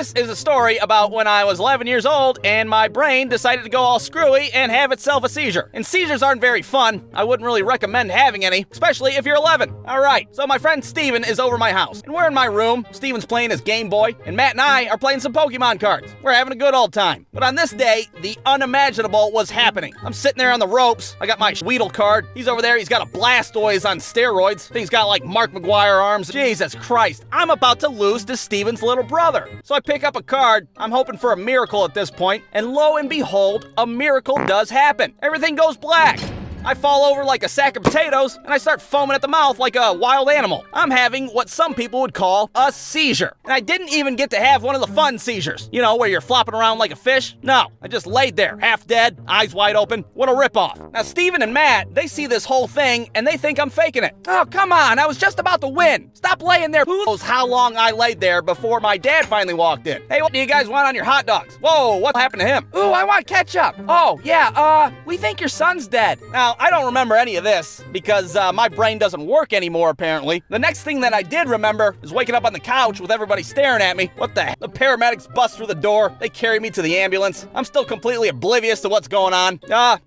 This is a story about when I was 11 years old and my brain decided to go all screwy and have itself a seizure. And seizures aren't very fun. I wouldn't really recommend having any, especially if you're 11. Alright, so my friend Steven is over my house, and we're in my room. Steven's playing his Game Boy, and Matt and I are playing some Pokemon cards. We're having a good old time. But on this day, the unimaginable was happening. I'm sitting there on the ropes. I got my Weedle card. He's over there. He's got a Blastoise on steroids. Thing's got like Mark McGuire arms. Jesus Christ. I'm about to lose to Steven's little brother. So I pick up a card. I'm hoping for a miracle at this point, and lo and behold, a miracle does happen. Everything goes black. I fall over like a sack of potatoes, and I start foaming at the mouth like a wild animal. I'm having what some people would call a seizure. And I didn't even get to have one of the fun seizures. You know, where you're flopping around like a fish? No, I just laid there, half dead, eyes wide open. What a ripoff. Now, Steven and Matt, they see this whole thing, and they think I'm faking it. Oh, come on, I was just about to win. Stop laying there. Who knows how long I laid there before my dad finally walked in? Hey, what do you guys want on your hot dogs? Whoa, what happened to him? Ooh, I want ketchup. Oh, yeah, we think your son's dead. Now, I don't remember any of this because my brain doesn't work anymore, apparently. The next thing that I did remember is waking up on the couch with everybody staring at me. What the heck? The paramedics bust through the door. They carry me to the ambulance. I'm still completely oblivious to what's going on.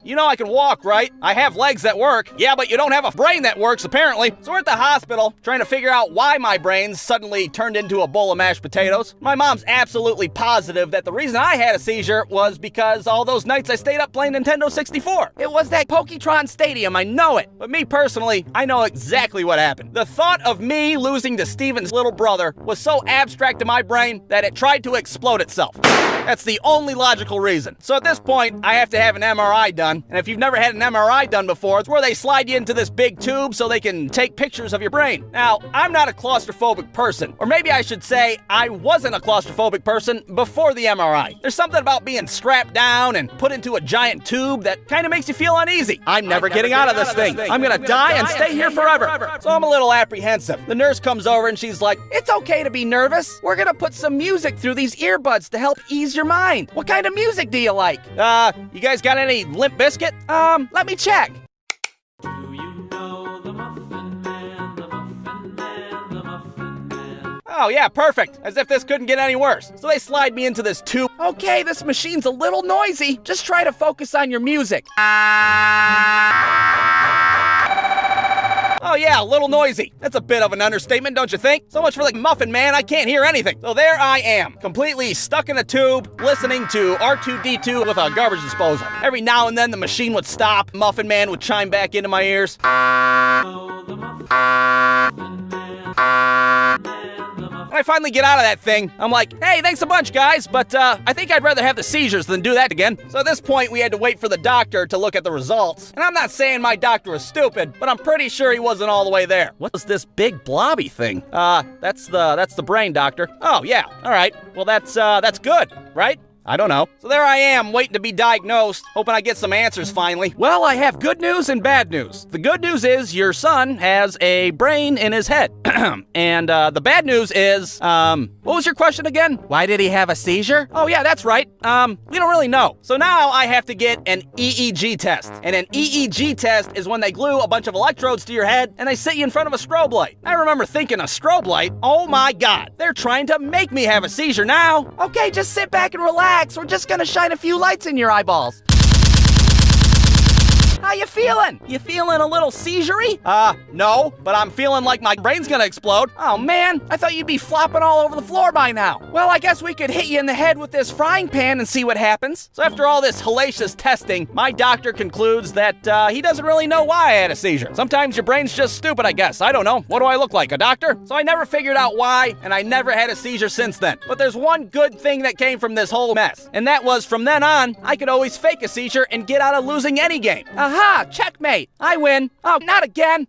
You know I can walk, right? I have legs that work. Yeah, but you don't have a brain that works, apparently. So we're at the hospital trying to figure out why my brain suddenly turned into a bowl of mashed potatoes. My mom's absolutely positive that the reason I had a seizure was because all those nights I stayed up playing Nintendo 64. It was that Poketron Stadium. I know it. But me personally, I know exactly what happened. The thought of me losing to Steven's little brother was so abstract to my brain that it tried to explode itself. That's the only logical reason. So at this point, I have to have an MRI done. And if you've never had an MRI done before, it's where they slide you into this big tube so they can take pictures of your brain. Now, I'm not a claustrophobic person. Or maybe I should say I wasn't a claustrophobic person before the MRI. There's something about being strapped down and put into a giant tube that kind of makes you feel uneasy. I'm never getting out of this thing. I'm gonna die and stay here forever. So I'm a little apprehensive. The nurse comes over and she's like, "It's okay to be nervous. We're gonna put some music through these earbuds to help ease your mind. What kind of music do you like? You guys got any Limp Bizkit? Let me check." Do you know the Muffin Man, the Muffin Man, the Muffin Man? Oh yeah, perfect. As if this couldn't get any worse. So they slide me into this tube. Okay, this machine's a little noisy. Just try to focus on your music. Oh yeah, a little noisy. That's a bit of an understatement, don't you think? So much for the Muffin Man, I can't hear anything. So there I am, completely stuck in a tube, listening to R2-D2 with a garbage disposal. Every now and then the machine would stop, Muffin Man would chime back into my ears. Oh, the Muffin Man, When I finally get out of that thing, I'm like, hey, thanks a bunch, guys, but I think I'd rather have the seizures than do that again. So at this point, we had to wait for the doctor to look at the results. And I'm not saying my doctor was stupid, but I'm pretty sure he wasn't all the way there. What was this big blobby thing? That's the brain, doctor. Oh, yeah, all right. Well, that's good, right? I don't know. So there I am, waiting to be diagnosed, hoping I get some answers finally. Well, I have good news and bad news. The good news is your son has a brain in his head. And the bad news is, what was your question again? Why did he have a seizure? Oh yeah, that's right. We don't really know. So now I have to get an EEG test. And an EEG test is when they glue a bunch of electrodes to your head and they sit you in front of a strobe light. I remember thinking a strobe light, oh my God, they're trying to make me have a seizure now. Okay, just sit back and relax. We're just gonna shine a few lights in your eyeballs. How you feeling? You feeling a little seizure-y? No, but I'm feeling like my brain's gonna explode. Oh man, I thought you'd be flopping all over the floor by now. Well, I guess we could hit you in the head with this frying pan and see what happens. So after all this hellacious testing, my doctor concludes that he doesn't really know why I had a seizure. Sometimes your brain's just stupid, I guess. I don't know. What do I look like, a doctor? So I never figured out why, and I never had a seizure since then. But there's one good thing that came from this whole mess, and that was from then on, I could always fake a seizure and get out of losing any game. Aha! Checkmate! I win. Oh, not again!